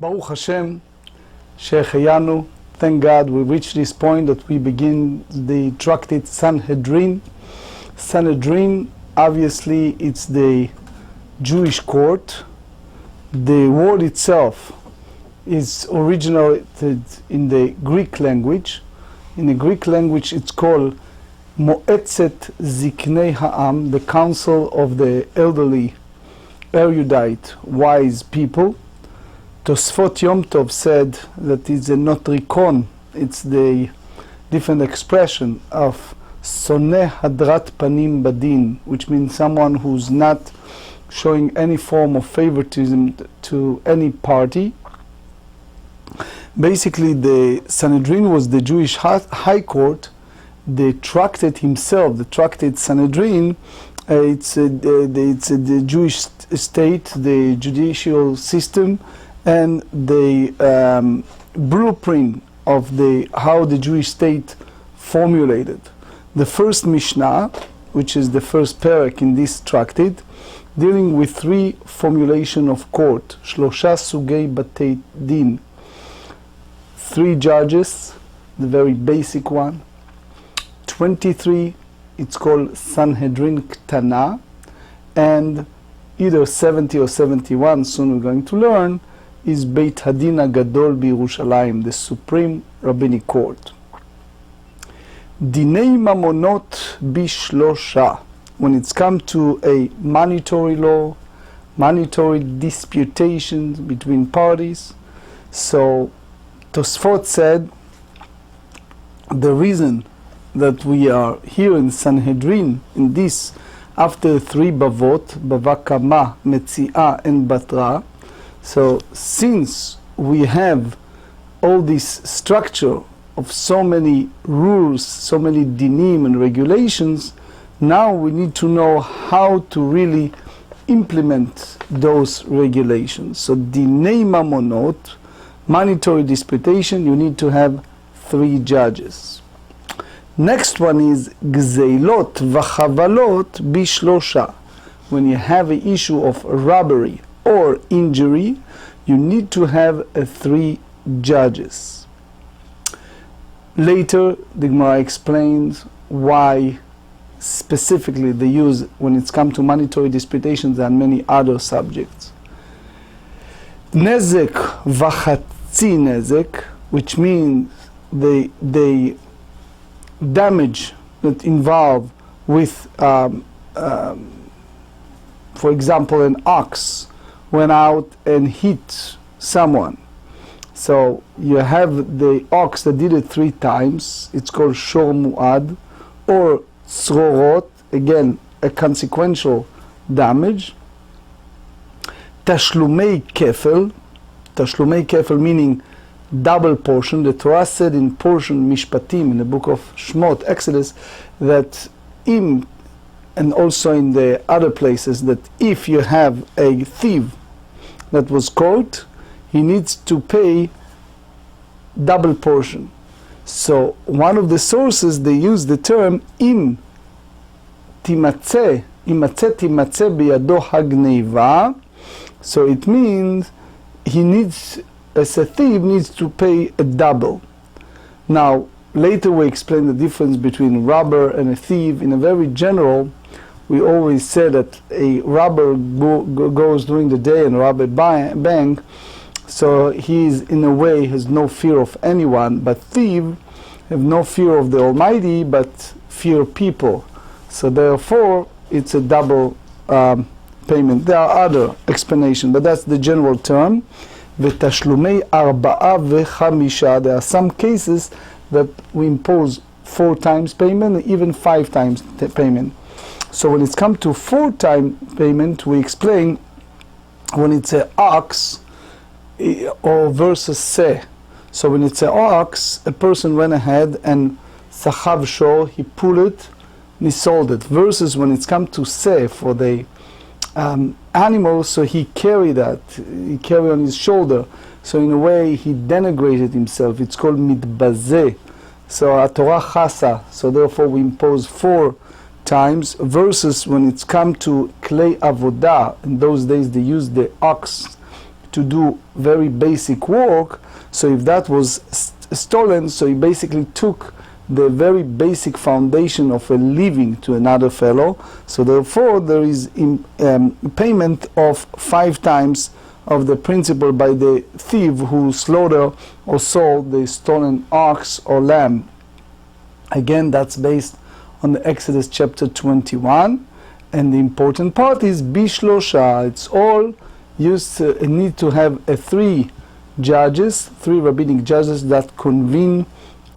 Baruch Hashem, Shehecheyanu. Thank God we reached this point that we begin the Tractate Sanhedrin. Sanhedrin, obviously, it's the Jewish court. The word itself is originated in the Greek language. In the Greek language, it's called Mo'etzet Ziknei Ha'am, the council of the elderly, erudite, wise people. Tosfot Yom Tov said that it's a notrikon, it's the different expression of Soneh Hadrat Panim Badin, which means someone who's not showing any form of favoritism to any party. Basically, the Sanhedrin was the Jewish high court. The tractate himself, the Tractate Sanhedrin, it's the Jewish state, the judicial system, and the blueprint of how the Jewish state formulated. The first Mishnah, which is the first parak in this tractate, dealing with three formulation of court, Shlosha Sugei Batei Din, three judges, the very basic one. 23, it's called Sanhedrin Ktana, and either 70 or 71, soon we're going to learn, is Beit Hadin HaGadol BiYerushalayim, the Supreme Rabbinic Court. Dinei Mamonot Bishlosha, when it's come to a monetary law, monetary disputations between parties. So Tosfot said the reason that we are here in Sanhedrin, in this, after three bavot, Bavakama, Metziah, and Batra. So since we have all this structure of so many rules, so many dinim and regulations, now we need to know how to really implement those regulations. So dinei mamonot, monetary disputation, you need to have three judges. Next one is gzeilot v'chavalot bishlosha. When you have an issue of robbery or injury, you need to have three judges. Later, the Gemara explains why specifically they use, when it's come to monetary disputations and many other subjects. Nezek v'chatzi nezek, which means the damage that involve with, for example, an ox went out and hit someone. So you have the ox that did it 3 times, it's called shor mu'ad, or srorot, again a consequential damage. Tashlumei kefel meaning double portion. The Torah said in portion Mishpatim, in the book of Shmot, Exodus, that and also in the other places, that if you have a thief that was caught, he needs to pay double portion. So one of the sources, they use the term im timatze biyado hagneiva. So it means he needs, as a thief, needs to pay a double. Now, later we explain the difference between robber and a thief. In a very general, we always say that a robber goes during the day and rob a bank, so he is, in a way, has no fear of anyone, but thieves have no fear of the Almighty, but fear people. So therefore, it's a double payment. There are other explanations, but that's the general term. V'tashlumei arba'a v'chamisha. There are some cases that we impose 4 times payment, even 5 times payment. So when it's come to 4 times payment, we explain when it's an ox or versus se. So when it's an ox, a person went ahead and sachav shor, he pulled it and he sold it. Versus when it's come to se, for the animal, so he carried on his shoulder. So in a way he denigrated himself. It's called mitbazeh. So Torah chasa. So therefore we impose 4 times. Versus when it's come to klei avodah, in those days they used the ox to do very basic work. So if that was stolen, so he basically took the very basic foundation of a living to another fellow. So therefore there is payment of 5 times of the principal by the thief who slaughtered or sold the stolen ox or lamb. Again, that's based on the Exodus chapter 21. And the important part is bishlosha. It's all used to need to have 3 judges, 3 rabbinic judges that convene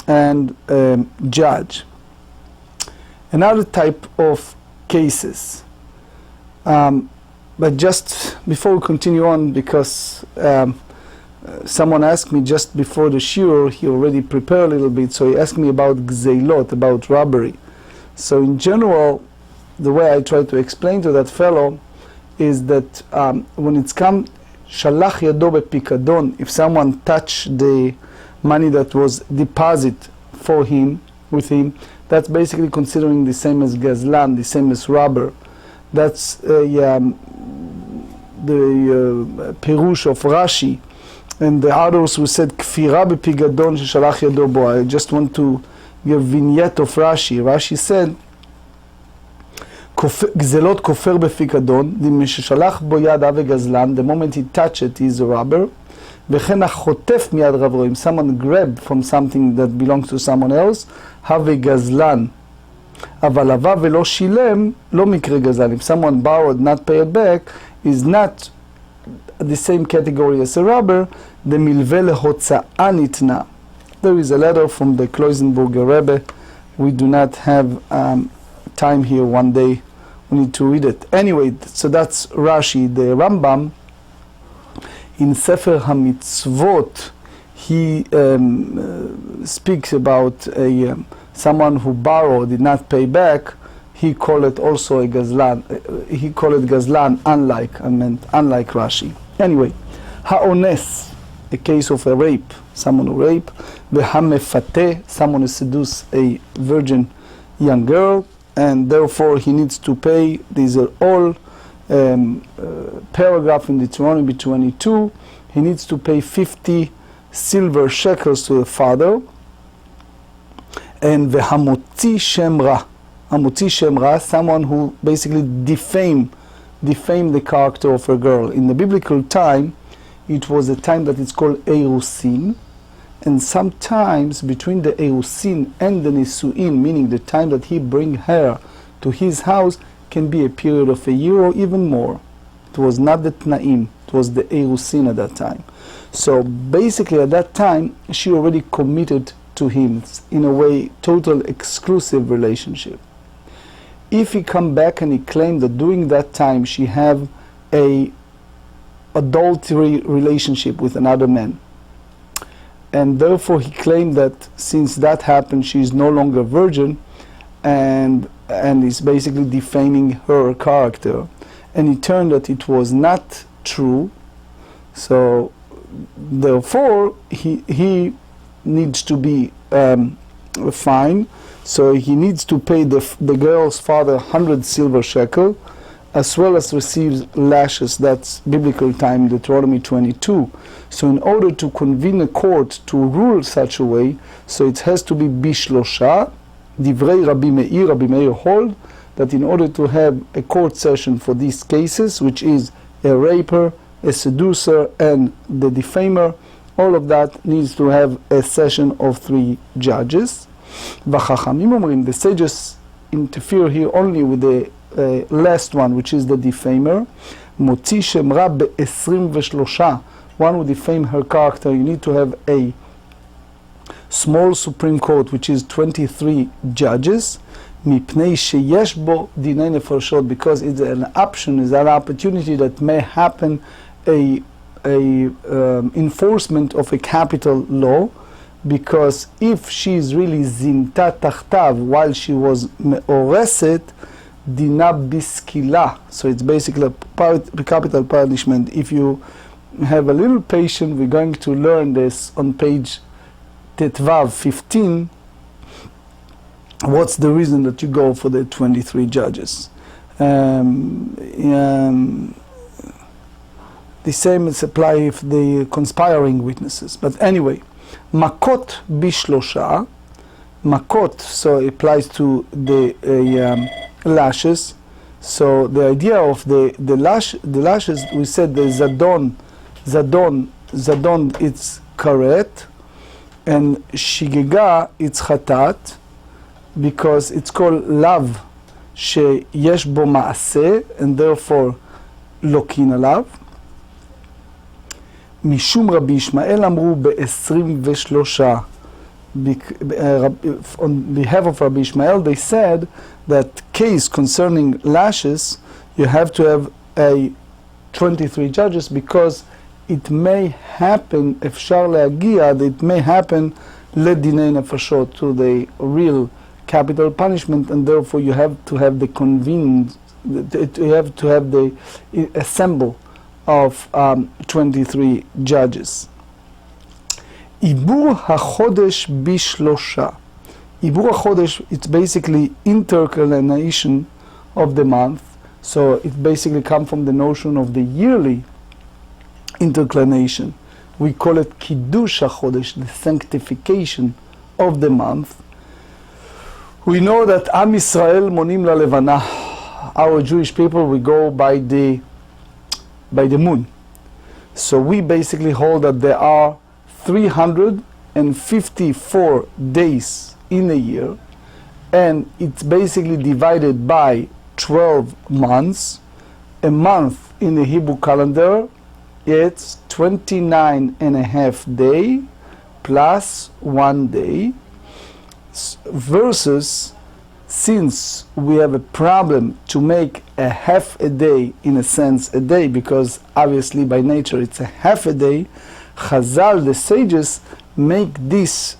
and judge. Another type of cases. But just before we continue on, because someone asked me just before the shiur, he already prepared a little bit, so he asked me about gzeilot, about robbery. So in general, the way I try to explain to that fellow is that when it's come shalach yado bepikadon, if someone touched the money that was deposited for him, with him, that's basically considering the same as gazlan, the same as robber. That's the Pirush of Rashi, and the others who said kfira bepigadon sheshalach yado bo. I just want to give vignette of Rashi. Rashi said gzelot kofer בפיקדון, ששלח בו יד אבי גזלן, the moment he touched it, he is a robber. וכן החוטף מיד רברו, if someone grabbed from something that belongs to someone else, הווה גזלן. אבל הווה ולא שילם, לא מקרה גזלן. If someone borrowed, not paid back, is not the same category as a robber, the מלווה להוצאה ניתנה. There is a letter from the Kloisenburger Rebbe. We do not have time here one day. We need to read it. Anyway, so that's Rashi. The Rambam, in Sefer HaMitzvot, he speaks about someone who borrowed, did not pay back. He called it also a gazlan. He called it gazlan, unlike Rashi. Anyway, ha'ones, a case of a rape, someone who raped. V'hamefateh, someone who seduced a virgin young girl, and therefore he needs to pay. These are all paragraph in Deuteronomy 22. He needs to pay 50 silver shekels to the father. And v'hamotzi shem ra, hamotzi shem ra, someone who basically defamed the character of a girl. In the biblical time, it was a time that it's called Eirusin, and sometimes between the Eirusin and the Nisuin, meaning the time that he bring her to his house, can be a period of a year or even more. It was not the Tnaim, it was the Eirusin at that time. So basically at that time, she already committed to him, in a way, total exclusive relationship. If he come back and he claimed that during that time she have a adultery relationship with another man, and therefore he claimed that since that happened she is no longer virgin, and is basically defaming her character, and he turned that it was not true, so therefore he needs to be fined. So he needs to pay the girl's father 100 silver shekel, as well as receives lashes. That's biblical time, Deuteronomy 22. So in order to convene a court to rule such a way, so it has to be bishlosha. Divrei Rabbi Meir hold that in order to have a court session for these cases, which is a raper, a seducer, and the defamer, all of that needs to have a session of 3 judges. The sages interfere here only with the last one, which is the defamer. Motzi shem ra be-23. One who defame her character, you need to have a small Supreme Court, which is 23 judges. Mipnei sheyesh bo dinei nefarshot, because it's an option, is an opportunity that may happen, a enforcement of a capital law, because if she is really zinta tachtav while she was me'oreset, dina biskila, so it's basically a capital punishment. If you have a little patience, we're going to learn this on page Tetvav 15, what's the reason that you go for the 23 judges. The same is apply if the conspiring witnesses. But anyway, makot bishlosha, makot, so it applies to the lashes. So the idea of the lashes, we said the zadon, it's karet, and shigega, it's chatat, because it's called lav, sheyesh bo maaseh, and therefore lokin alav. משום רבי ישמעאל אמרו ב-23, on behalf of Rabbi Ishmael, they said that case concerning lashes, you have to have a 23 judges, because it may happen, אפשר להגיע, it may happen לדיני נפשות, to the real capital punishment, and therefore you have to have the convened, you have to have the assemble of 23 judges. Ibur HaChodesh Bishlosha. Ibur HaChodesh, it's basically intercalation of the month. So it basically comes from the notion of the yearly intercalation. We call it Kiddush HaChodesh, the sanctification of the month. We know that Am Yisrael monim lalevana. Our Jewish people, we go by the moon. So we basically hold that there are 354 days in a year, and it's basically divided by 12 months. A month in the Hebrew calendar, it's 29 and a half day plus 1 day, versus, since we have a problem to make a half a day, in a sense a day, because obviously by nature it's a half a day, Chazal, the sages, make this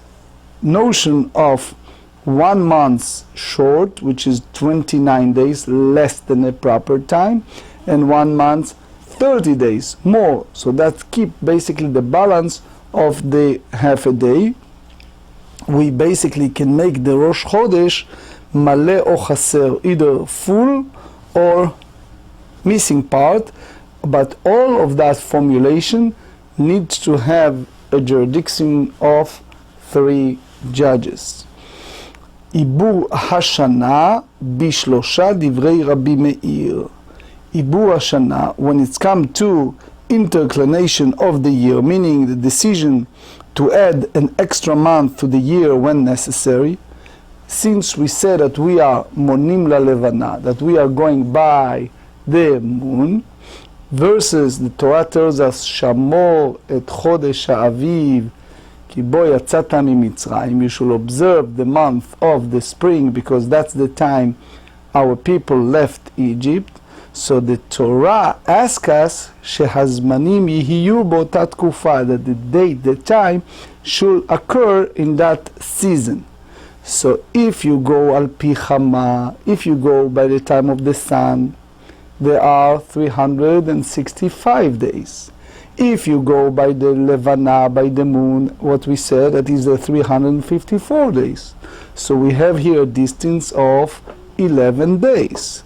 notion of 1 month short, which is 29 days, less than a proper time, and 1 month 30 days more. So that keep basically the balance of the half a day. We basically can make the Rosh Chodesh Maleh or Chaser, either full or missing part, but all of that formulation needs to have a jurisdiction of 3 judges. Ibur Hashana Bishlosha Divrei Rabbi Meir. Ibur Hashana, when it's come to interclination of the year, meaning the decision to add an extra month to the year when necessary, since we said that we are monim lalevana, that we are going by the moon, versus the Torah tells us shamor et chodesh ha'aviv ki bo yatzata mimitzrayim, you should observe the month of the spring, because that's the time our people left Egypt. So the Torah asks us shehazmanim yihiyu b'ota tkufa, that the date, the time should occur in that season. So if you go al pi chama, if you go by the time of the sun, there are 365 days. If you go by the levana, by the moon, what we said, that is the 354 days. So we have here a distance of 11 days.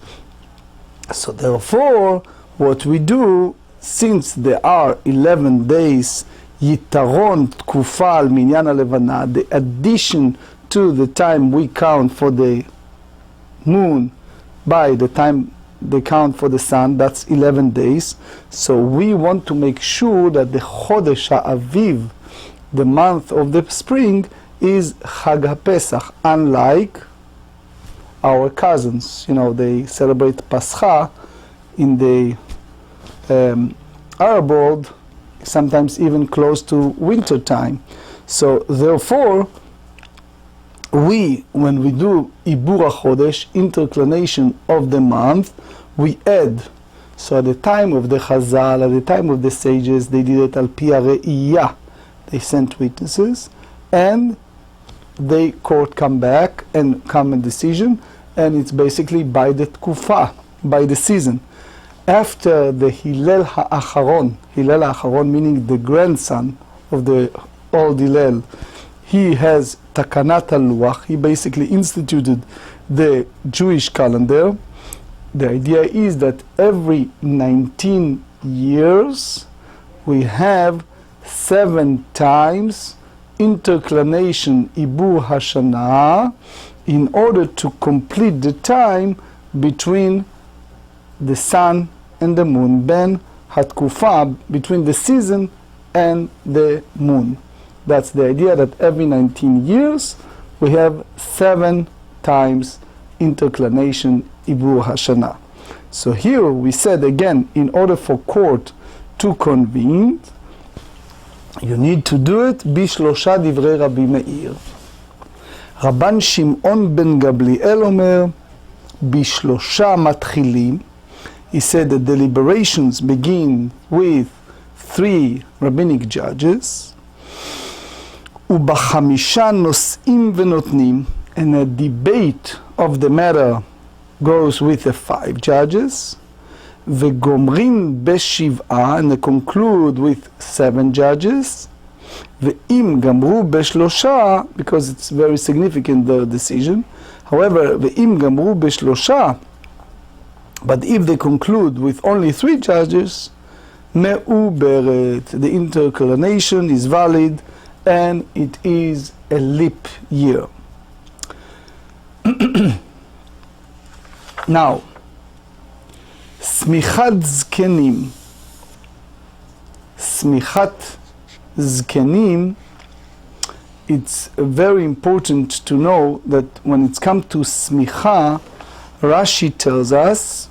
So therefore, what we do, since there are 11 days, yitaron tkufa al minyan levana, the addition to the time we count for the moon by the time they count for the sun, that's 11 days. So we want to make sure that the Chodesh HaAviv, the month of the spring, is Chag HaPesach, unlike our cousins. You know, they celebrate Pascha in the Arab world, sometimes even close to winter time. So therefore, when we do Ibur HaChodesh, interclination of the month, we add. So at the time of the Chazal, at the time of the sages, they did it al pi ha're'iyah. They sent witnesses, and the court come back and come a decision, and it's basically by the tkufa, by the season. After the Hillel Ha'acharon, meaning the grandson of the old Hillel, he has Takanat al-Luach, he basically instituted the Jewish calendar. The idea is that every 19 years we have 7 times interclination Ibur Hashana in order to complete the time between the sun and the moon, ben hatkufa, between the season and the moon. That's the idea, that every 19 years we have 7 times interclination Ibur Hashana. So here we said again, in order for court to convene, you need to do it בשלושה דברי רבי מאיר. רבן שמעון בן גבליאל אומר, בשלושה מתחילים. He said the deliberations begin with 3 rabbinic judges. ובחמישה נושאים ונותנים, and a debate of the matter goes with the 5 judges. וגומרים בשבעה, and they conclude with 7 judges. ואם גמרו בשלושה, because it's very significant, the decision. However, ואם גמרו בשלושה, but if they conclude with only 3 judges, מעוברת, the interclination is valid, and it is a leap year. Now, סמיכת זקנים. סמיכת זקנים, it's very important to know that when it's come to smicha, Rashi tells us,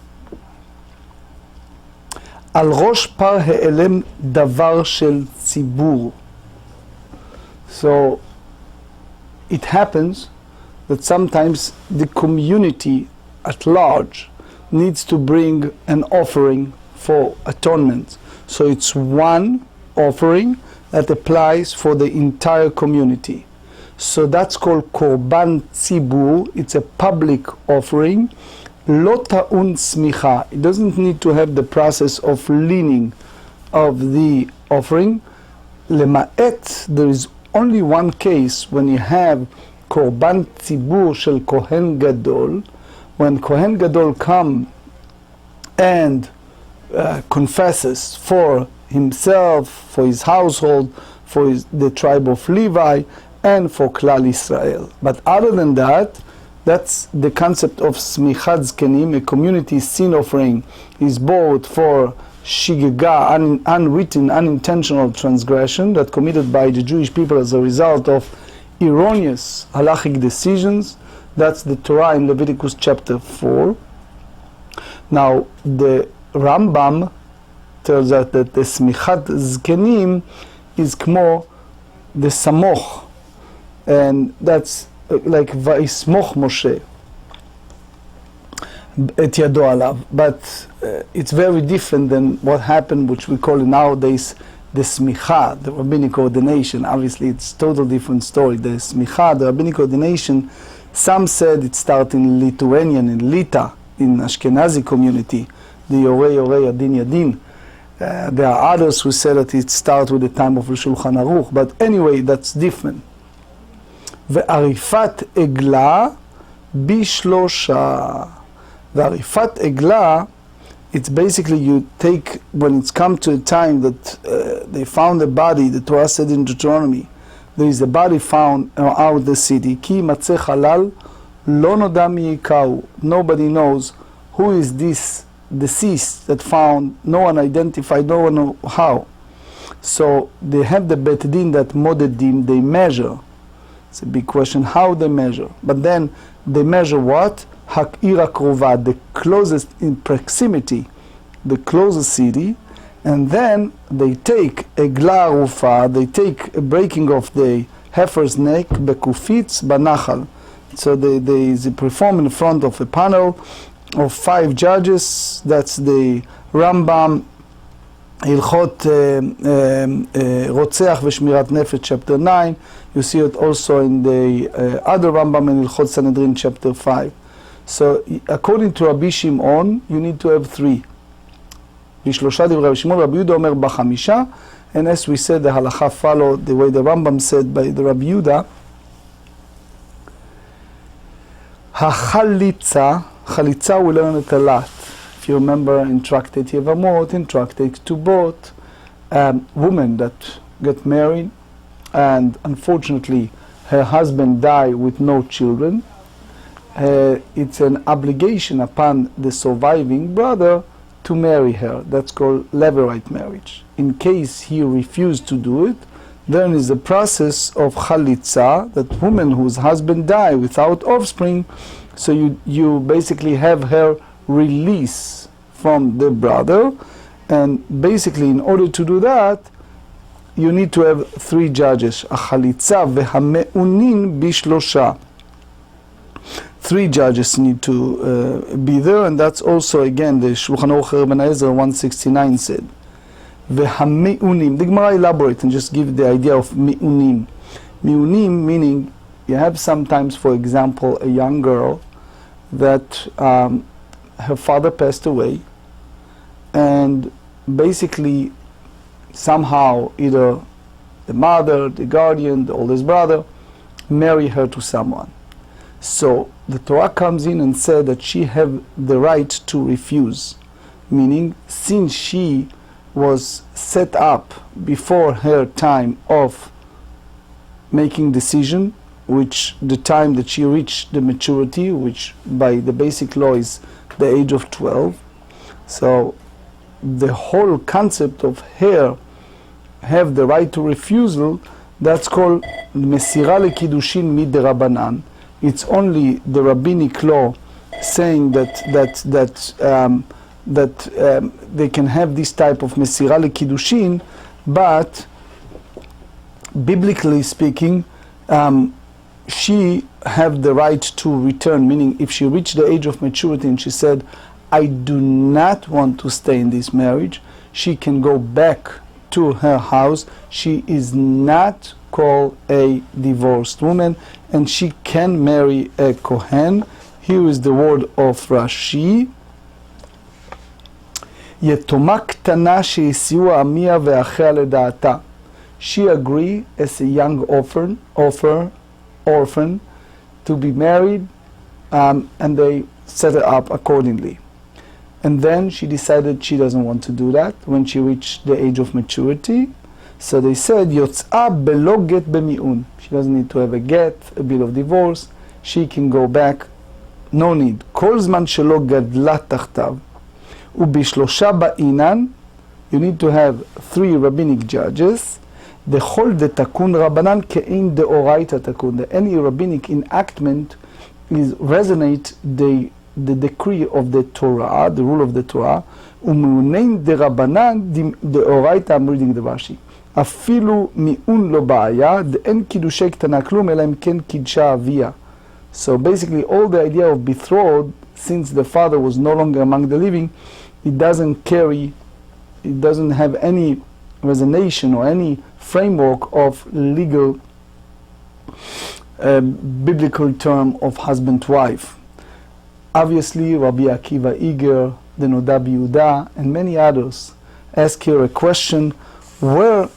על ראש פר העלם דבר של ציבור. So, it happens that sometimes the community at large needs to bring an offering for atonement. So it's one offering that applies for the entire community. So that's called korban tzibur. It's a public offering. Lo ta'un smicha. It doesn't need to have the process of leaning of the offering. Lema'et, there is only one case when you have korban tzibur shel kohen gadol. When Kohen Gadol come and confesses for himself, for his household, for the tribe of Levi, and for Klal Israel. But other than that, that's the concept of Smichat Zkenim, a community sin offering, is bought for Shigega, unwritten, unintentional transgression that committed by the Jewish people as a result of erroneous halachic decisions. That's the Torah in Leviticus chapter 4. Now, the Rambam tells us that the Smichat Zkenim is kmo the Samoch, and that's like Vaismoch Moshe et yado alav. But it's very different than what happened, which we call nowadays the Smicha, the rabbinic ordination. Obviously, it's a total different story. The Smicha, the rabbinic ordination, some said it started in Lithuanian, in Lita, in Ashkenazi community, the Yorei Yorei Adin Yadin. There are others who said that it started with the time of Shulchan Aruch, but anyway, that's different. ועריפת עגלה בשלושה. ועריפת עגלה, it's basically you take, when it's come to a time that they found a body, the Torah said in Deuteronomy, there is a body found out of the city. Ki matzeh halal lo noda mi yikau. Nobody knows who is this deceased that found. No one identified. No one know how. So they have the bet din that modedim. They measure. It's a big question how they measure. But then they measure what? Hakira krova, the closest in proximity, the closest city. And then they take a gla rufa, they take a breaking of the heifer's neck, bekufitz banachal. So they perform in front of a panel of 5 judges. That's the Rambam, Hilchot Rotzeach v'Shmirat Nefesh, chapter 9. You see it also in the other Rambam in Hilchot Sanhedrin, chapter 5. So according to Rabbi Shimon, you need to have 3. בשלושה דברי רבי שמעון, רבי יהודה אומר בחמישה, and as we said, the halacha followed the way the Rambam said by the Rabbi Yehuda. החליצה, חליצה we learn it a lot. If you remember in Tractate Yevamot, in Tractate Tubot, woman that get married and unfortunately her husband died with no children, it's an obligation upon the surviving brother to marry her. That's called Leatherlike marriage. In case he refused to do it, then is the process of chalitza, that woman whose husband died without offspring, so you basically have her release from the brother, and basically in order to do that, you need to have 3 judges. החליצה והמעונין בשלושה. 3 judges need to be there, and that's also again the Shulchan Aruch Rabbi Ezra 169 said. והמעונים, the Gemara elaborate and just give the idea of מעונים. מעונים meaning you have sometimes, for example, a young girl that her father passed away, and basically somehow either the mother, the guardian, the oldest brother marry her to someone. So the Torah comes in and said that she have the right to refuse, meaning since she was set up before her time of making decision, which the time that she reached the maturity, which by the basic law is the age of 12. So the whole concept of her have the right to refusal, that's called Mesira lekiddushin mid'Rabbanan. It's only the rabbinic law saying that they can have this type of Mesira lekiddushin, but biblically speaking, she have the right to return, meaning if she reached the age of maturity and she said, I do not want to stay in this marriage, she can go back to her house. She is not called a divorced woman, and she can marry a Kohen. Here is the word of Rashi. יתומה קטנה שהסיעו עמיה ואחיה לדעתה. She agreed as a young orphan to be married, and they set her up accordingly. And then she decided she doesn't want to do that when she reached the age of maturity. So they said, יוצאה בלא גט במיעון. She doesn't need to have a get, a bill of divorce. She can go back, no need. כל זמן שלא גדלה תחתיו. ובשלושה בעינן, you need to have 3 rabbinic judges. דכל דתקון רבנן כאין דאורייתא תקון. Any rabbinic enactment is resonate the decree of the Torah, the rule of the Torah. ומעונין דרבנן דאורייתא, I'm reading the Rashi. אפילו מיעון לא בעיה, דאין קידושי קטנה כלום, אלא אם כן קידשה אביה. So basically all the idea of betrothed, since the father was no longer among the living, it doesn't have any resonation or any framework of legal biblical term of husband-wife. Obviously, Rabbi Akiva Iger, the Noda Yehuda, and many others ask here a question: where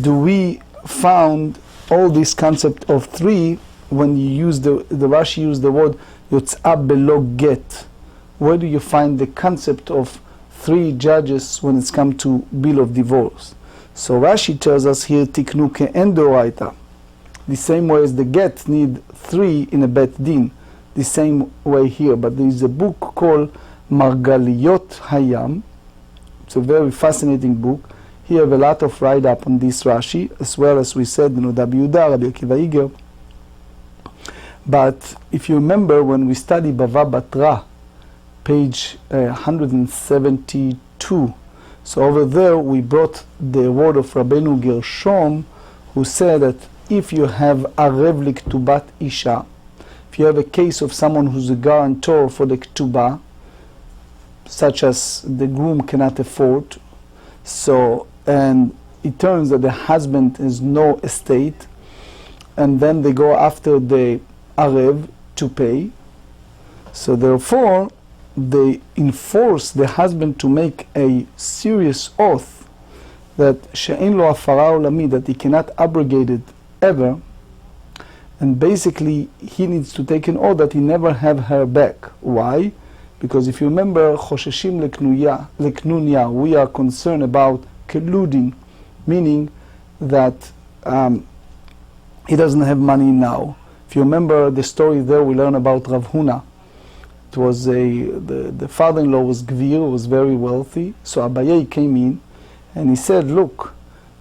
do we found all this concept of 3 when you use the Rashi used the word yotz'a belo get? Where do you find the concept of 3 judges when it's come to bill of divorce? So Rashi tells us here tiknu ke'en doraita. The same way as the get need 3 in a bet din. The same way here, but there is a book called Margaliyot Hayam. It's a very fascinating book. Here have a lot of write-up on this Rashi, as well as we said, Noda Yehuda, Rabbi Akiva Iger. But if you remember when we studied Bava Batra, page 172, so over there we brought the word of Rabbeinu Gershom, who said that if you have arev liktubat isha, if you have a case of someone who's a guarantor for the ketubah, such as the groom cannot afford, so, and it turns that the husband has no estate, and then they go after the arev to pay, so therefore they enforce the husband to make a serious oath that she'en lo afara olami, that he cannot abrogate it ever, and basically he needs to take an oath that he never have her back. Why? Because if you remember, chosheshim leknunya, we are concerned about colluding, meaning that he doesn't have money now. If you remember the story there, we learn about Rav Huna. It was the father-in-law was Gvir, was very wealthy. So Abaye came in and he said, look,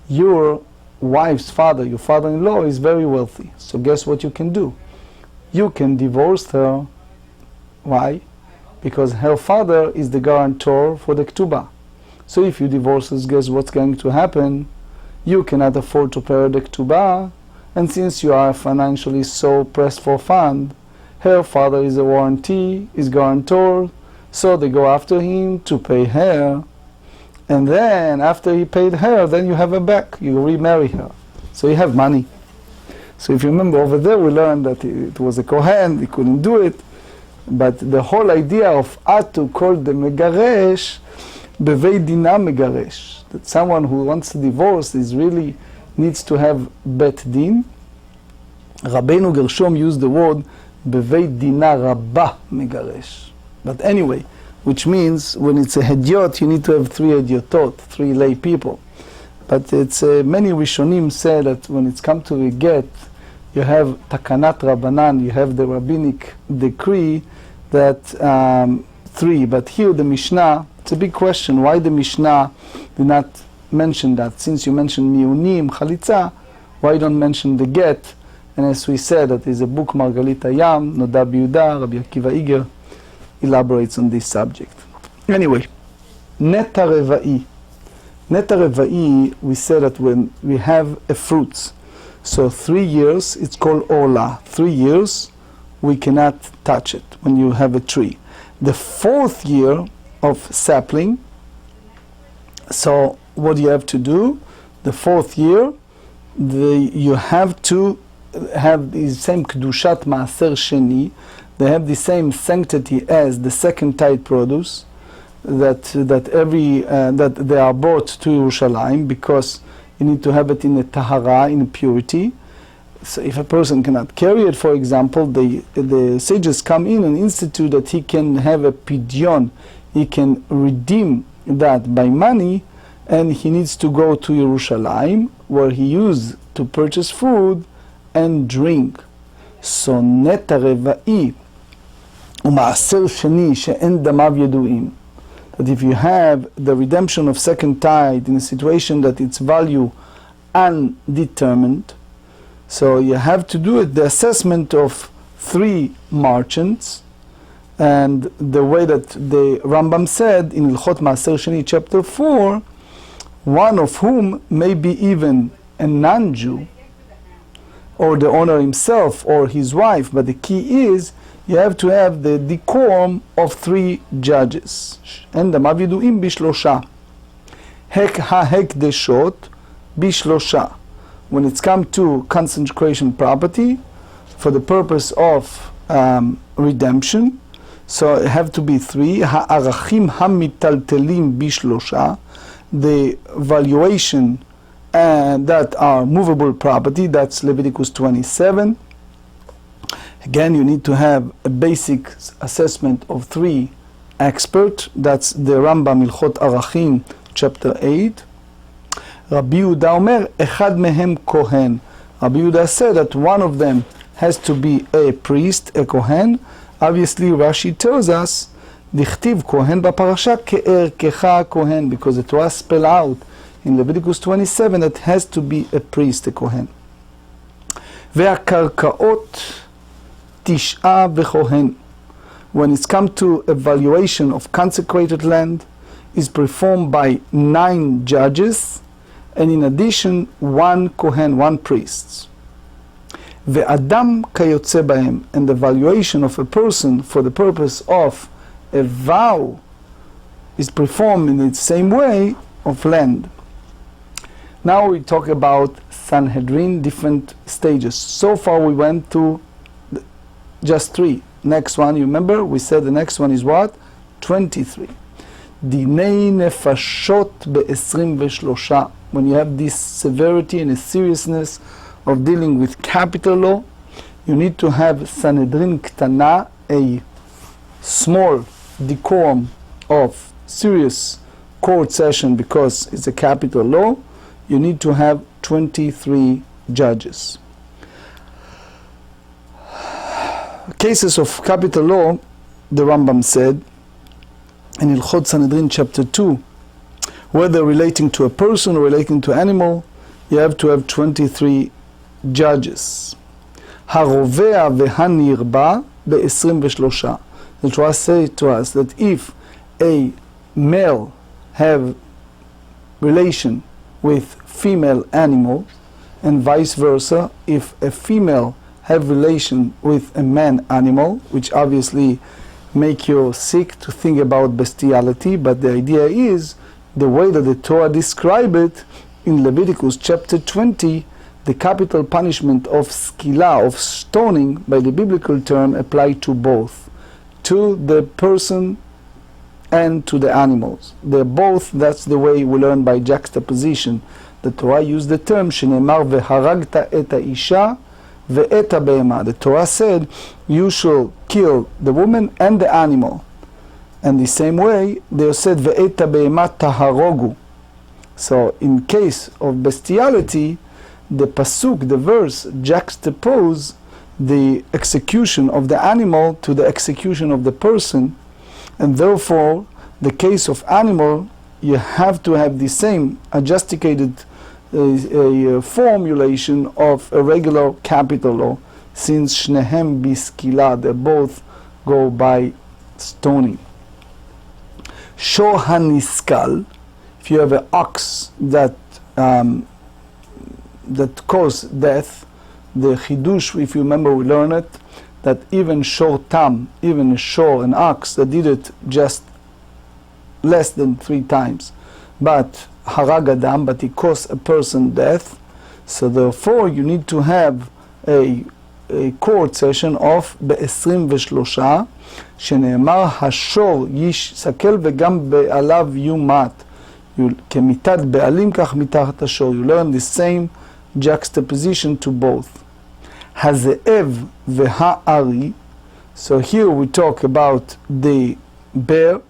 your wife's father, your father-in-law is very wealthy. So guess what you can do? You can divorce her. Why? Because her father is the guarantor for the Ketubah. So if you divorce her, guess what's going to happen? You cannot afford to pay the Ketubah, and since you are financially so pressed for fund, her father is a warranty, is guarantor, so they go after him to pay her, and then after he paid her, then you have her back, you remarry her. So you have money. So if you remember over there, we learned that it was a Kohen, he couldn't do it, but the whole idea of Atu called the Megaresh, Bevei Dina Megaresh, that someone who wants to divorce is really needs to have Bet Din. Rabbeinu Gershom used the word Bevei Dina Rabbah Megaresh. But anyway, which means when it's a Hediot, you need to have 3 Hediotot, 3 lay people. But it's many Rishonim say that when it's come to a get, you have Takanat Rabbanan, you have the rabbinic decree that 3. But here the Mishnah, it's a big question. Why the Mishnah did not mention that? Since you mentioned Miunim, Chalitza, why you don't mention the get? And as we said, that is a book, Margalit Hayam, Noda Biyuda, Rabbi Akiva Iger, elaborates on this subject. Anyway, Neta Reva'i. Neta Reva'i, we said that when we have a fruits, so 3 years, it's called Ola. 3 years, we cannot touch it when you have a tree. The 4th year of sapling, so what do you have to do? The 4th year, you have to have the same Kedushat Maaser Sheni, they have the same sanctity as the second tithe produce, that they are brought to Yerushalayim, because you need to have it in a tahara, in a purity. So if a person cannot carry it, for example, the sages come in and institute that he can have a pidyon, he can redeem that by money, and he needs to go to Yerushalayim, where he used to purchase food and drink. So neta reva'i uma'aser sheni she'en damav yedu'im, that if you have the redemption of second tithe in a situation that its value undetermined, so you have to do it, the assessment of 3 merchants, and the way that the Rambam said in Ilchot Maaser Sheni chapter 4, one of whom may be even a non-Jew, or the owner himself, or his wife, but the key is you have to have the decorum of 3 judges. And the maviduim bishlosha. Hek ha-hekdeshot bishlosha. When it's come to consecration property, for the purpose of redemption, so it have to be 3. Ha-arachim ha-mitaltelim bishlosha. The valuation that are movable property, that's Leviticus 27. Again, you need to have a basic assessment of 3 experts. That's the Rambam Ilchot Arachim, chapter 8. Rabbi Yehuda Omer, Echad mehem kohen. Rabbi Yehuda said that one of them has to be a priest, a kohen. Obviously, Rashi tells us, Dichtiv kohen b'parasha ke'erkecha kohen, because the Torah spell out in Leviticus 27 that has to be a priest, a kohen. Ve'akarkaot tish'a v'kohen. When it's come to evaluation of consecrated land, is performed by 9 judges, and in addition 1 kohen, 1 priest. Ve'adam kayotze b'hem, and the valuation of a person for the purpose of a vow is performed in the same way of land. Now we talk about Sanhedrin, different stages. So far we went to just 3. Next one, you remember, we said the next one is what? 23. Dinei nefashot be-23. When you have this severity and a seriousness of dealing with capital law, you need to have Sanhedrin Ktana, a small decorum of serious court session because it's a capital law, you need to have 23 judges. Cases of capital law, the Rambam said in Ilchot Sanhedrin chapter 2, whether relating to a person or relating to animal, you have to have 23 judges. הרווח והנרבה ב-23. The Torah says to us that if a male have relation with female animal, and vice versa, if a female have relation with a man animal, which obviously make you sick to think about bestiality, but the idea is the way that the Torah describe it in Leviticus chapter 20, the capital punishment of skila, of stoning, by the biblical term, apply to both, to the person and to the animals. They're both, that's the way we learn by juxtaposition. The Torah used the term, shenemar veharagta et ha'isha ve'et ha'behema. The Torah said, you shall kill the woman and the animal. And the same way, they said, ve'et ha'behema taharogu. So, in case of bestiality, the pasuk, the verse, juxtapose the execution of the animal to the execution of the person, and therefore, the case of animal, you have to have the same adjusticated formulation of a regular capital law, since shnehem biskila, they both go by stoning. Shor haniskal, if you have an ox that caused death, the chidush, if you remember, we learned it, that even shor tam, even a shor, an ox that did it just less than 3 times, but harag adam, but he caused a person death, so therefore you need to have a court session of ב-23, שנאמר השור יסכל וגם בעליו יומת, כמיתת בעלים כך מתחת השור. You learn the same juxtaposition to both. הזאב והארי, so here we talk about the bear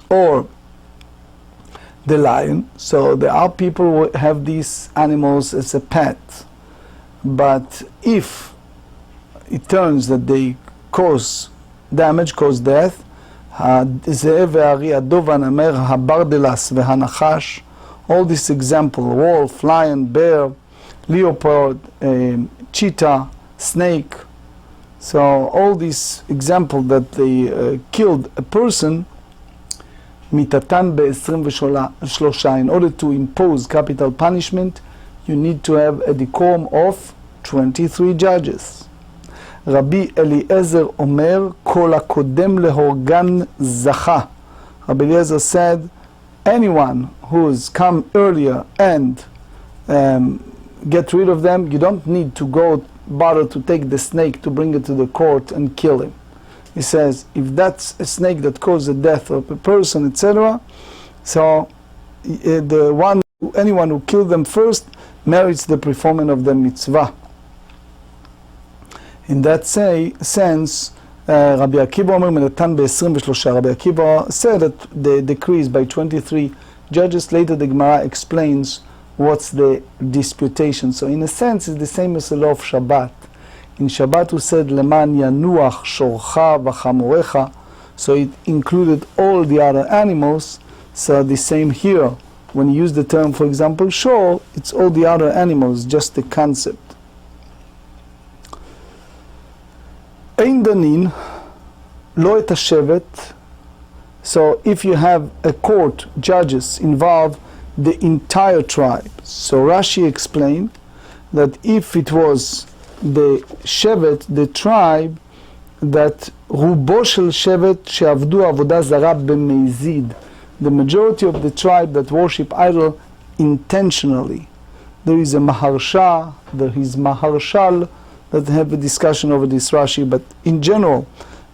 or the lion. So there are people who have these animals as a pet, but if it turns that they cause damage, cause death, הזאב והארי, הדוב והנמר, הברדלס והנחש, all this example, wolf, lion, bear, leopard, cheetah, snake, so all these examples that they killed a person, mitatan ב-23, in order to impose capital punishment, you need to have a decorum of 23 judges. רבי אליעזר אומר, כל הקודם להורגן זכה. Rabbi Eliezer said, anyone who's come earlier and get rid of them, you don't need to go bother to take the snake to bring it to the court and kill him. He says, if that's a snake that caused the death of a person, etc., so anyone who killed them first merits the performance of the mitzvah. In that sense, Rabbi Akiva Omer Menatan ב-23. Rabbi Akiva said that the decree is by 23 judges. Later the Gemara explains what's the disputation. So in a sense, it's the same as the law of Shabbat. In Shabbat who said, Leman yanuach shorcha v'chamorecha, so it included all the other animals. So the same here. When you use the term, for example, shor, it's all the other animals, just the concept. Ein danin, lo et hashevet. So if you have a court, judges involve the entire tribe. So Rashi explained that if it was the shevet, the tribe, that rubo shel shevet she'avdu avodah zara b'meizid, the majority of the tribe that worship idol intentionally. There is a maharsha, there is maharshal, that have a discussion over this Rashi, but in general,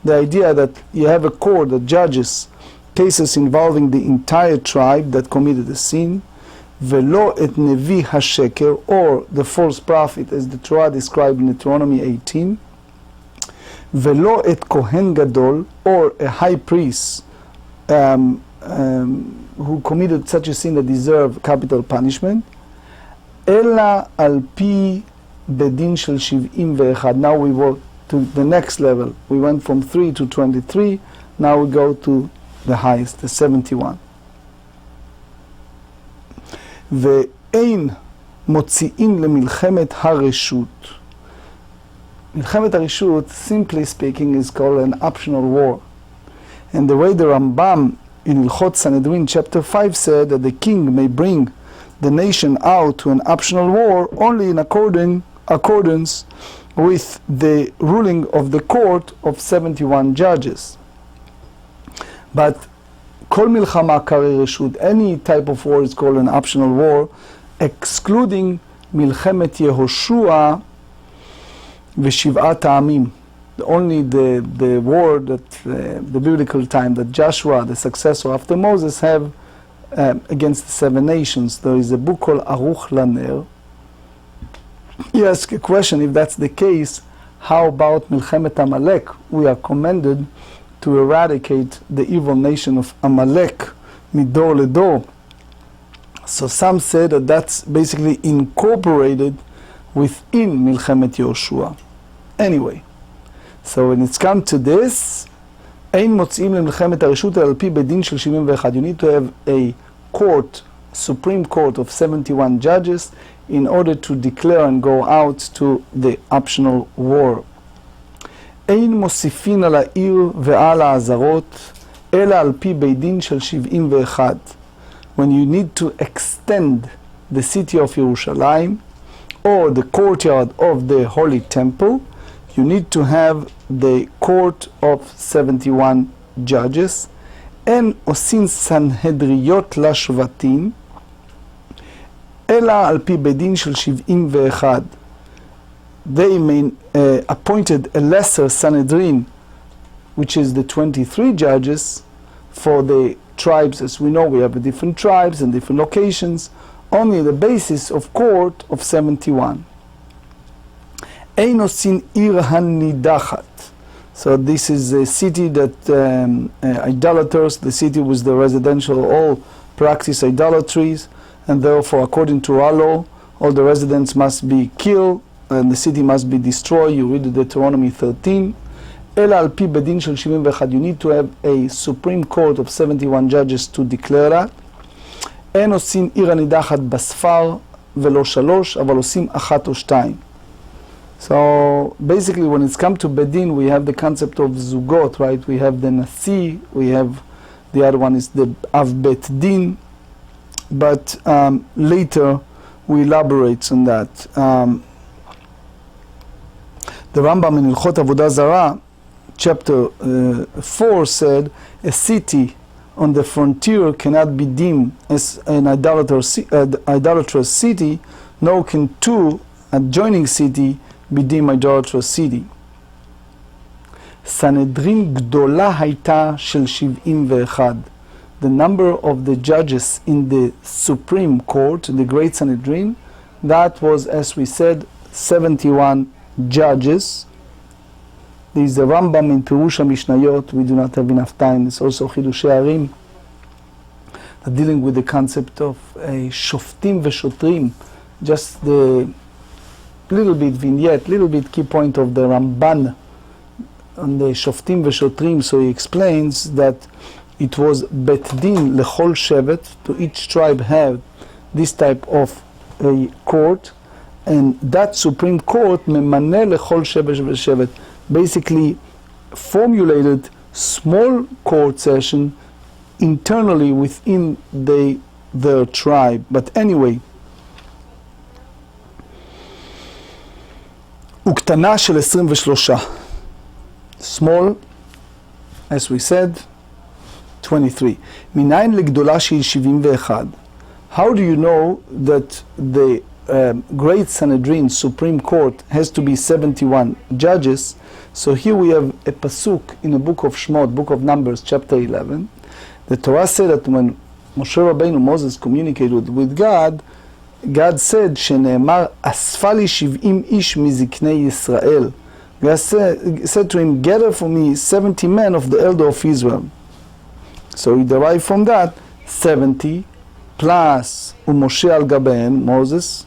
the idea that you have a court that judges cases involving the entire tribe that committed a sin, velo et nevi hasheker, or the false prophet, as the Torah described in Deuteronomy 18, velo et kohen gadol, or a high priest, who committed such a sin that deserve capital punishment, אלא על פי בדין של 71. Now we go to the next level. We went from 3 to 23, now we go to the highest, the 71. ואין מוציאים למלחמת הרשות. מלחמת הרשות, simply speaking, is called an optional war. And the way the Rambam in Ilchot Sanhedrin chapter 5 said that the king may bring the nation out to an optional war only in accordance with the ruling of the court of 71 judges. But כל מלחמה קרא רשות, any type of war is called an optional war, excluding מלחמת יהושע ושבעת העמים. Only the war that the biblical time that Joshua, the successor after Moses, have against the 7 nations. There is a book called Aruch Laner. You ask a question, if that's the case, how about Milchemet Amalek? We are commanded to eradicate the evil nation of Amalek, midor ledor. So some say that that's basically incorporated within Milchemet Yehoshua. Anyway, so when it's come to this, אין מוצאים למלחמת הרשות על פי בדין של 71. You need to have a court, Supreme Court of 71 judges in order to declare and go out to the optional war. אין מוסיפין על העיר ועל העזרות, אלא על פי בית דין של 71. When you need to extend the city of Yerushalayim or the courtyard of the Holy Temple, you need to have the court of 71 judges. אין עושים סנהדריות לשבטים, אלא על פי בית דין של 71. They appointed a lesser Sanhedrin, which is the 23 judges, for the tribes. As we know, we have different tribes and different locations, only the basis of court of 71. אין עושים עיר הנידחת. So this is a city that idolaters, the city was the residential, all practice idolatries, and therefore according to our law, all the residents must be killed, and the city must be destroyed. You read Deuteronomy 13. אלא על פי בדין של 71. You need to have a Supreme Court of 71 judges to declare that. אין עושים עיר הנידחת בספר ולא 3, אבל עושים 1 או 2. So basically when it's come to Bedin, we have the concept of Zugot, right? We have the Nasi, we have the other one is the Av Bet Din, but later we elaborate on that. The Rambam in Ilchot Avodah Zarah, chapter 4 said, a city on the frontier cannot be deemed as an idolatrous city, nor can 2 adjoining city be deemed idolatrous city. סנהדרין גדולה הייתה של 71. The number of the judges in the Supreme Court, the Great Sanhedrin, that was, as we said, 71 judges. There is a Rambam in Pirush HaMishnayot. We do not have enough time. It's also Chidushei Harim, dealing with the concept of shoftim veshotrim, just the little bit vignette, little bit key point of the Ramban on the shoftim veshotrim. So he explains that it was bet din lechol shevet, to each tribe have this type of a court, and that Supreme Court memaneh lechol shevet v'shevet, basically formulated small court session internally within their tribe. But anyway, וקטנה של 23. Small, as we said, 23. מניין לגדולה שהיא 71. How do you know that the Great Sanhedrin Supreme Court has to be 71 judges? So here we have a pasuk in the book of Shmot, book of Numbers, chapter 11. The Torah said that when Moshe Rabbeinu, Moses, communicated with God, God said, שנאמר, אספה לי 70 איש מזקני ישראל. God said to him, gather for me 70 men of the elder of Israel. So he derived from that 70 plus Moshe al Gaben, Moses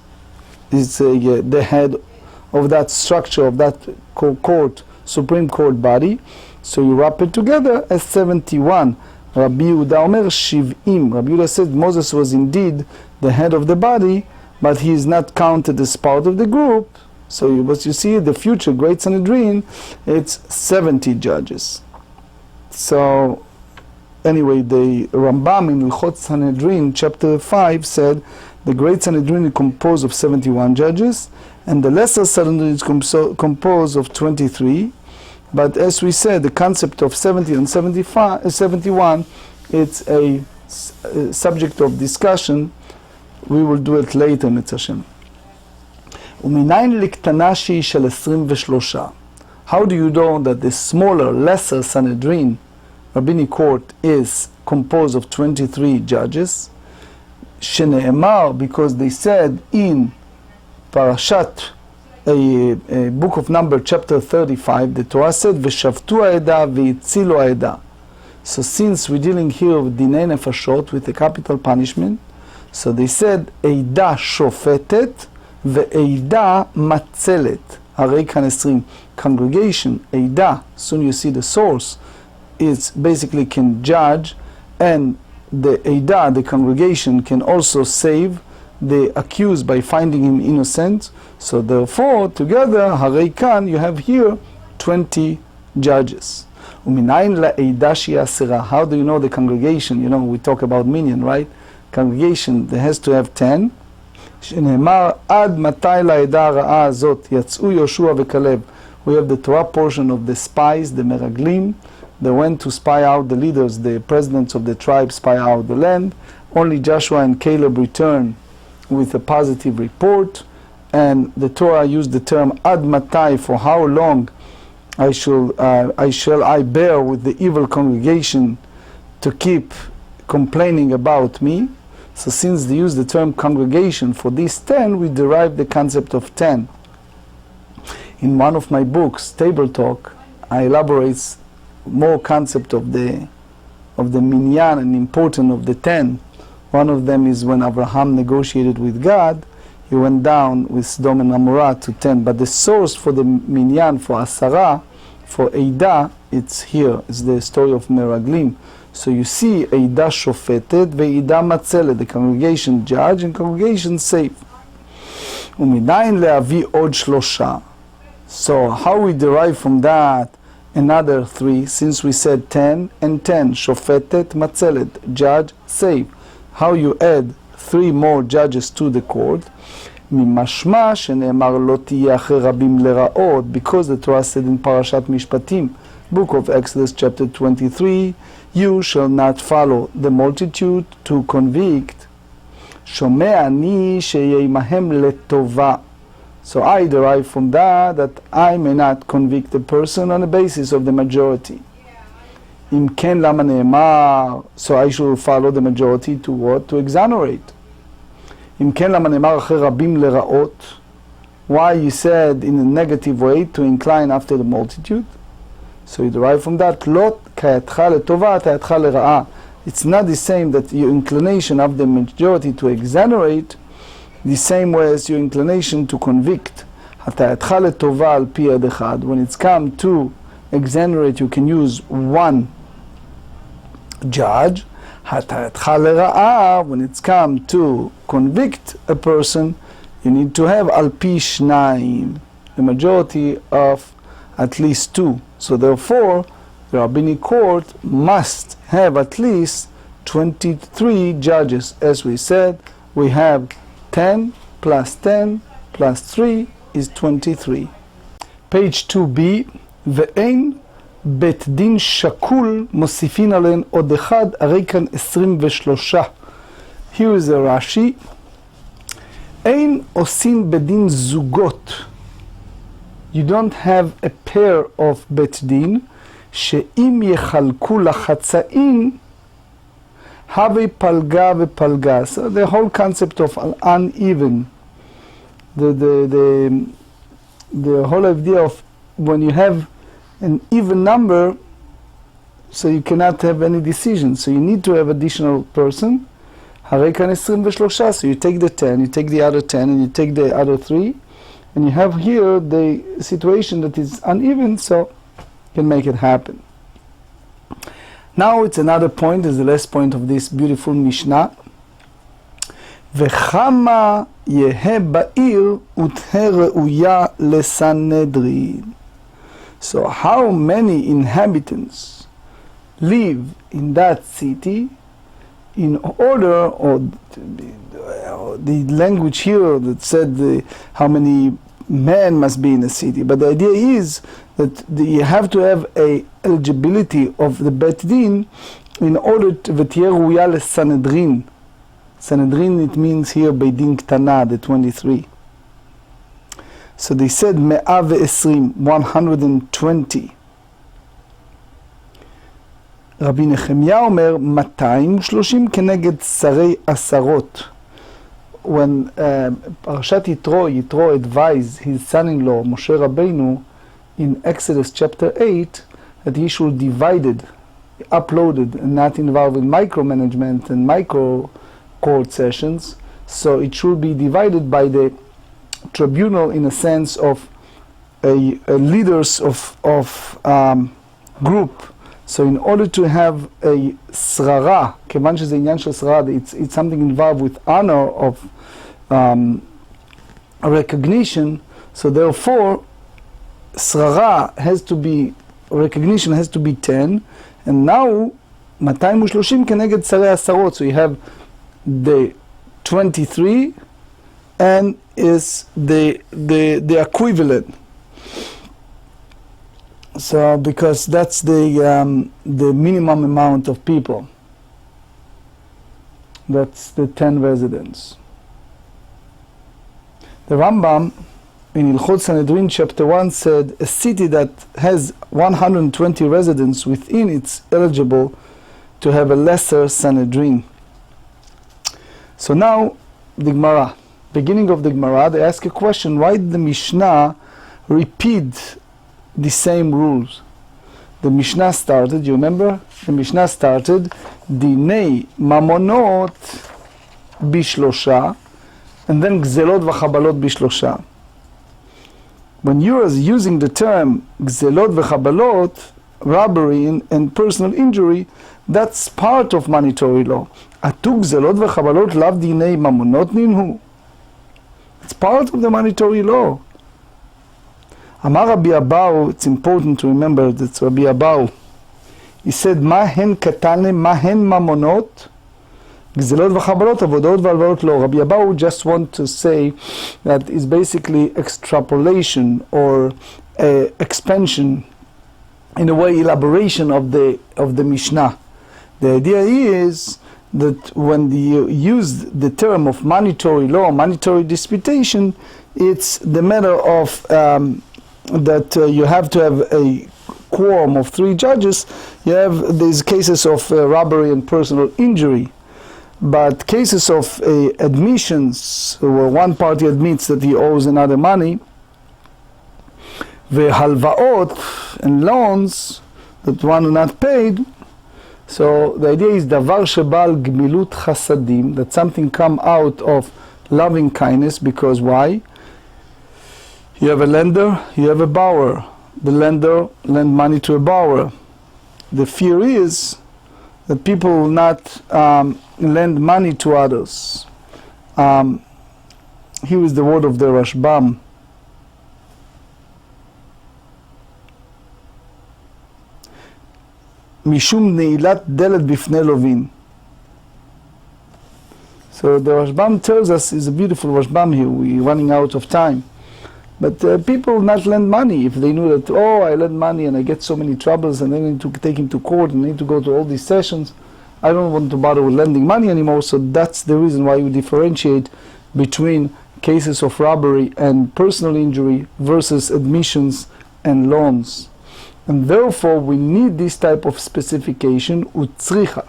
is the head of that structure, of that court, Supreme Court body. So you wrap it together as 71. Rabbi Yehuda Omer Shiv'im. Rabbi Yehuda said Moses was indeed the head of the body, but he is not counted as part of the group. So what you see, the future Great Sanhedrin, it's 70 judges. So anyway, the Rambam in Hilchot Sanhedrin, chapter 5, said the Great Sanhedrin is composed of 71 judges, and the Lesser Sanhedrin is composed of 23. But as we said, the concept of 70 and 71, it's a subject of discussion. We will do it later, Mitzvah Hashem. ומניין לקטנה שהיא של 23. How do you know that the smaller, lesser Sanhedrin, rabbinic court, is composed of 23 judges? שנאמר, because they said in Parashat, a book of Numbers, chapter 35, the Torah said, ושבתו העדה והצילו העדה. So since we're dealing here with דיני נפשות, with a capital punishment, so they said, עדה שופטת ועדה מצלת. הרי כאן 20. Congregation, עדה, soon you see the source, is basically can judge, and the עדה, the congregation, can also save the accused by finding him innocent. So therefore, together, הרי כאן, you have here 20 judges. ומניין לעדה שהיא 10. How do you know the congregation? You know, we talk about minyan, right? Congregation, there has to have 10. שנאמר, עד מתי לעדה הרעה הזאת יצאו יהושע וכלב. We have the Torah portion of the spies, the meraglim. They went to spy out the leaders, the presidents of the tribes spy out the land. Only Joshua and Caleb return with a positive report. And the Torah used the term ad matai, for how long I shall bear with the evil congregation to keep complaining about me. So since they use the term congregation for these 10, we derive the concept of 10. In one of my books, Table Talk, I elaborate more concept of the minyan and importance of the 10. One of them is when Abraham negotiated with God, he went down with Sodom and Gomorrah to 10. But the source for the minyan, for Asara, for Eidah, it's here. It's the story of Meraglim. So you see, Eidah shofetet ve'eidah matzelet, the congregation judge and congregation save. ומניין להביא עוד 3. So how we derive from that another 3, since we said 10 and 10, shofetet, matzelet, judge, save. How you add 3 more judges to the court? ממשמע שנאמר לא תהיה אחרי רבים לרעות, because the Torah said in Parashat Mishpatim, book of Exodus chapter 23, you shall not follow the multitude to convict. שומע אני שיהיה עמהם לטובה. So I derive from that I may not convict a person on the basis of the majority. אם כן למה נאמר, so I should follow the majority to what? To exonerate. אם כן למה נאמר אחרי רבים לרעות, why you said in a negative way to incline after the multitude? So you derive from that, לא כהתך לטובה, תהתך לרעה. It's not the same that your inclination of the majority to exonerate, the same way as your inclination to convict. התהתך לטובה על פי יד אחד. When it's come to exonerate, you can use one judge. התהתך לרעה, when it's come to convict a person, you need to have על פי 2, the majority of at least 2. So therefore, the rabbinic court must have at least 23 judges. As we said, we have 10 plus 10 plus 3 is 23. Page 2b, ואין בית דין שקול מוסיפין עליהן עוד אחד, הרי כאן 23. Here is a Rashi. אין עושים בדין זוגות. You don't have a pair of בית דין, שאם יחלקו לחצאים, הווי פלגה ופלגה. So the whole concept of uneven, the whole idea of when you have an even number, so you cannot have any decision. So you need to have additional person. הרי כאן 23, so you take the 10, you take the other 10, and you take the other 3, and you have here the situation that is uneven, so you can make it happen. Now it's another point, is the last point of this beautiful Mishnah. וכמה יהא בעיר ותהא ראויה לסנהדרין. So how many inhabitants live in that city in order, or the language here that said how many men must be in a city, but the idea is that you have to have a eligibility of the Bet Din in order to ותהיה ראויה לסנהדרין. Sanhedrin, it means here Beit Din Ktana, the 23. So they said 120, 120. רבי נחמיה אומר 230 כנגד שרי עשרות. When פרשת יתרו advised his son-in-law Moshe Rabbeinu in Exodus chapter 8 that he should divided, uploaded, and not involved in micromanagement and micro court sessions, so it should be divided by the tribunal in a sense of a leaders of group. So in order to have a srara, כיוון שזה עניין של שררה, it's something involved with honor of recognition, so therefore srara has to be, recognition has to be 10, and now 230 כנגד שרי עשרות, so you have the 23 and is the equivalent. So because that's the minimum amount of people. That's the 10 residents. The Rambam in Hilchot Sanhedrin chapter 1 said a city that has 120 residents within it's eligible to have a lesser Sanhedrin. So now the Gemara, beginning of the Gemara, they ask a question: why did the Mishnah repeat the same rules? The Mishnah started, you remember? The Mishnah started Dinei Mamonot Bishlosha, and then Gzelot v'chabalot Bishlosha. When you are using the term Gzelot v'chabalot, robbery and personal injury, that's part of monetary law. Atu Gzelot v'chabalot lav Dinei Mamonot ninhu. It's part of the monetary law. Amar Rabbi Abau, it's important to remember that Rabbi Abau, he said, Mahen katane, mahen mamonot, gzelot v'chabalot, avodot v'alvarot lo. Rabbi Abau just want to say that it's basically extrapolation or expansion, in a way elaboration of the Mishnah. The idea is that when you use the term of monetary law, monetary disputation, it's the matter of that you have to have a quorum of 3 judges. You have these cases of robbery and personal injury, but cases of admissions where one party admits that he owes another money, v'halvaot and loans that one is not paid. So the idea is davar shebal gmilut chasadim, that something come out of loving kindness, because why? You have a lender, you have a borrower. The lender lend money to a borrower. The fear is that people will not lend money to others. Here is the word of the Rashbam. Mishum neilat delet bifnei lovin. So the Rashbam tells us, is a beautiful Rashbam here, we're running out of time. But people not lend money if they knew that, oh, I lend money and I get so many troubles and I need to take him to court and I need to go to all these sessions. I don't want to bother with lending money anymore. So that's the reason why we differentiate between cases of robbery and personal injury versus admissions and loans. And therefore we need this type of specification, utzricha.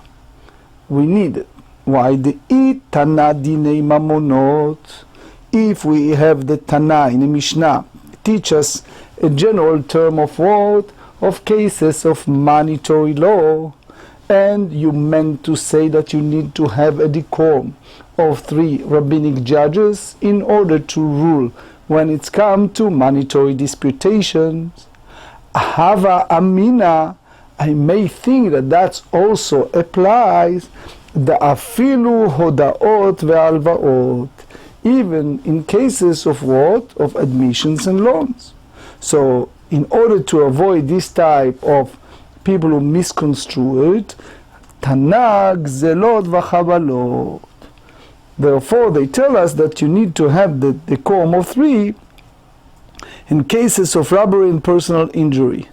We need it. Why? The itana dinei mamonot. If we have the Tana in the Mishnah teach us a general term of what? of cases of monetary law, and you meant to say that you need to have a decorum of 3 rabbinic judges in order to rule when it's come to monetary disputations. Hava amina, I may think that that also applies the afilu hodaot ve'alvaot, even in cases of what? Of admissions and loans. So in order to avoid this type of people who misconstrue it, tanag zelot v'chabalot. Therefore, they tell us that you need to have the decorum of 3 in cases of robbery and personal injury.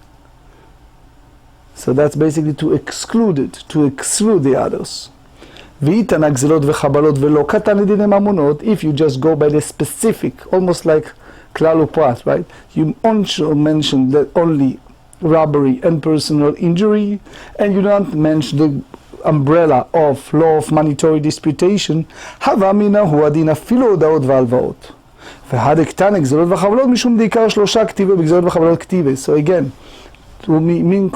So that's basically to exclude it, to exclude the others. If you just go by the specific, almost like klal uprat, right? You also mention that only robbery and personal injury, and you don't mention the umbrella of law of monetary disputation. Hava mina hu adin afilu hodaot ve'alvaot. והדקטן גזלות וחבלות משום דעיקר 3 כתיבה בגזלות וחבלות כתיבה. So again, to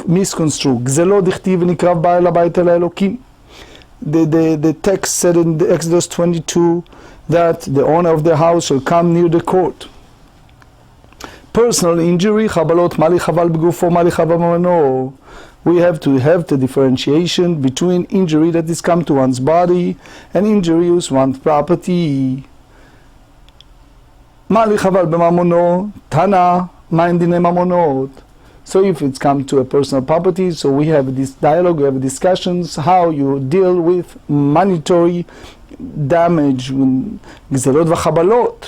misconstrue. גזלות דכתיב ונקרב בעל הבית אל האלוקים. The text said in the Exodus 22 that the owner of the house shall come near the court. Personal injury, חבלות, מה לי חבל בגופו, מה לי חבל במנו. We have to have the differentiation between injury that is come to one's body and injury to one's property. מה לי חבל בממונו, תנא, מה אין דיני ממונות. So if it's come to a personal property, so we have this dialogue, we have discussions, how you deal with monetary damage, גזלות וחבלות,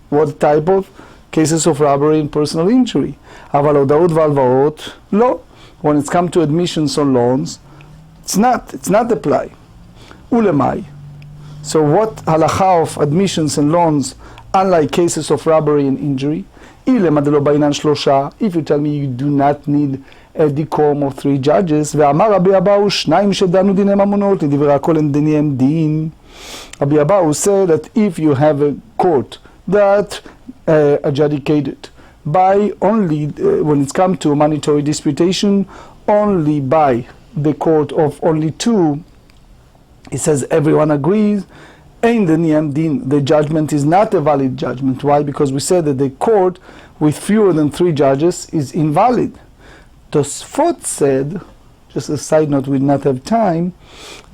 what type of cases of robbery and personal injury. אבל הודאות והלוואות, לא. When it's come to admissions or loans, it's not apply. Ulemai. So what halacha of admissions and loans, unlike cases of robbery and injury? If you tell me you do not need a decorum of 3 judges, ואמר רבי אבאו שניים שדנו דיני ממונות, לדברי הכל אין דיניהם דין. Rabbi Abahu said that if you have a court that adjudicated by only, when it's come to a monetary disputation, only by the court of only 2, it says everyone agrees, Ein Deniyam Din, the judgment is not a valid judgment. Why? Because we said that the court with fewer than 3 judges is invalid. Tosfot said, just a side note, we did not have time,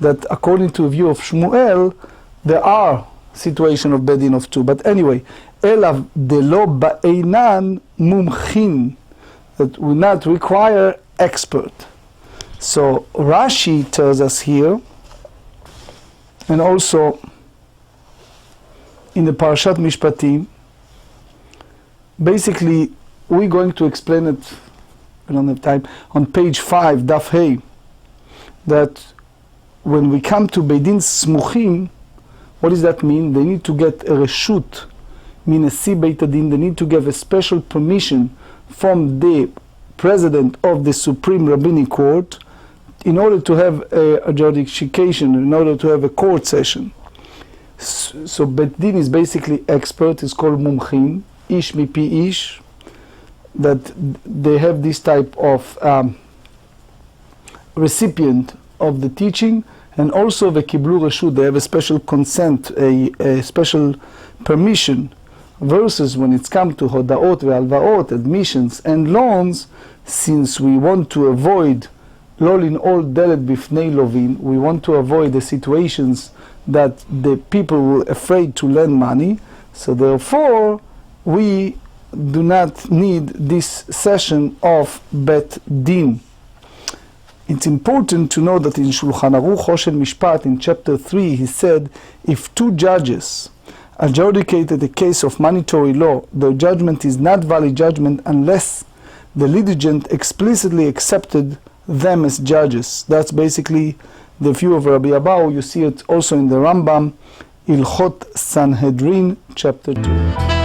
that according to a view of Shmuel, there are situations of bedin of 2. But anyway, Elav delo ba'einan mumchin, that will not require expert. So Rashi tells us here, and also in the Parashat Mishpatim, basically we're going to explain it, we don't have time, on page 5, Daf Hey, that when we come to Beidin Smuchim, what does that mean? They need to get a reshut, minasi Beit Adin, they need to give a special permission from the president of the Supreme Rabbinic Court in order to have a adjudication, in order to have a court session. So Beit Din is basically expert, it's called mumchim, ish mipi ish, that they have this type of recipient of the teaching, and also the kiblu reshut, they have a special consent, a special permission, versus when it's come to hodaot ve'alvaot, admissions and loans, since we want to avoid lol in all delet bifnei lovin, we want to avoid the situations that the people were afraid to lend money, so therefore we do not need this session of Bet Din. It's important to know that in Shulchan Aruch Hoshen Mishpat, in chapter 3, he said, if 2 judges adjudicated a case of monetary law, their judgment is not valid judgment unless the litigant explicitly accepted them as judges. That's basically the view of Rabbi Abahu. You see it also in the Rambam, Ilchot Sanhedrin, chapter 2.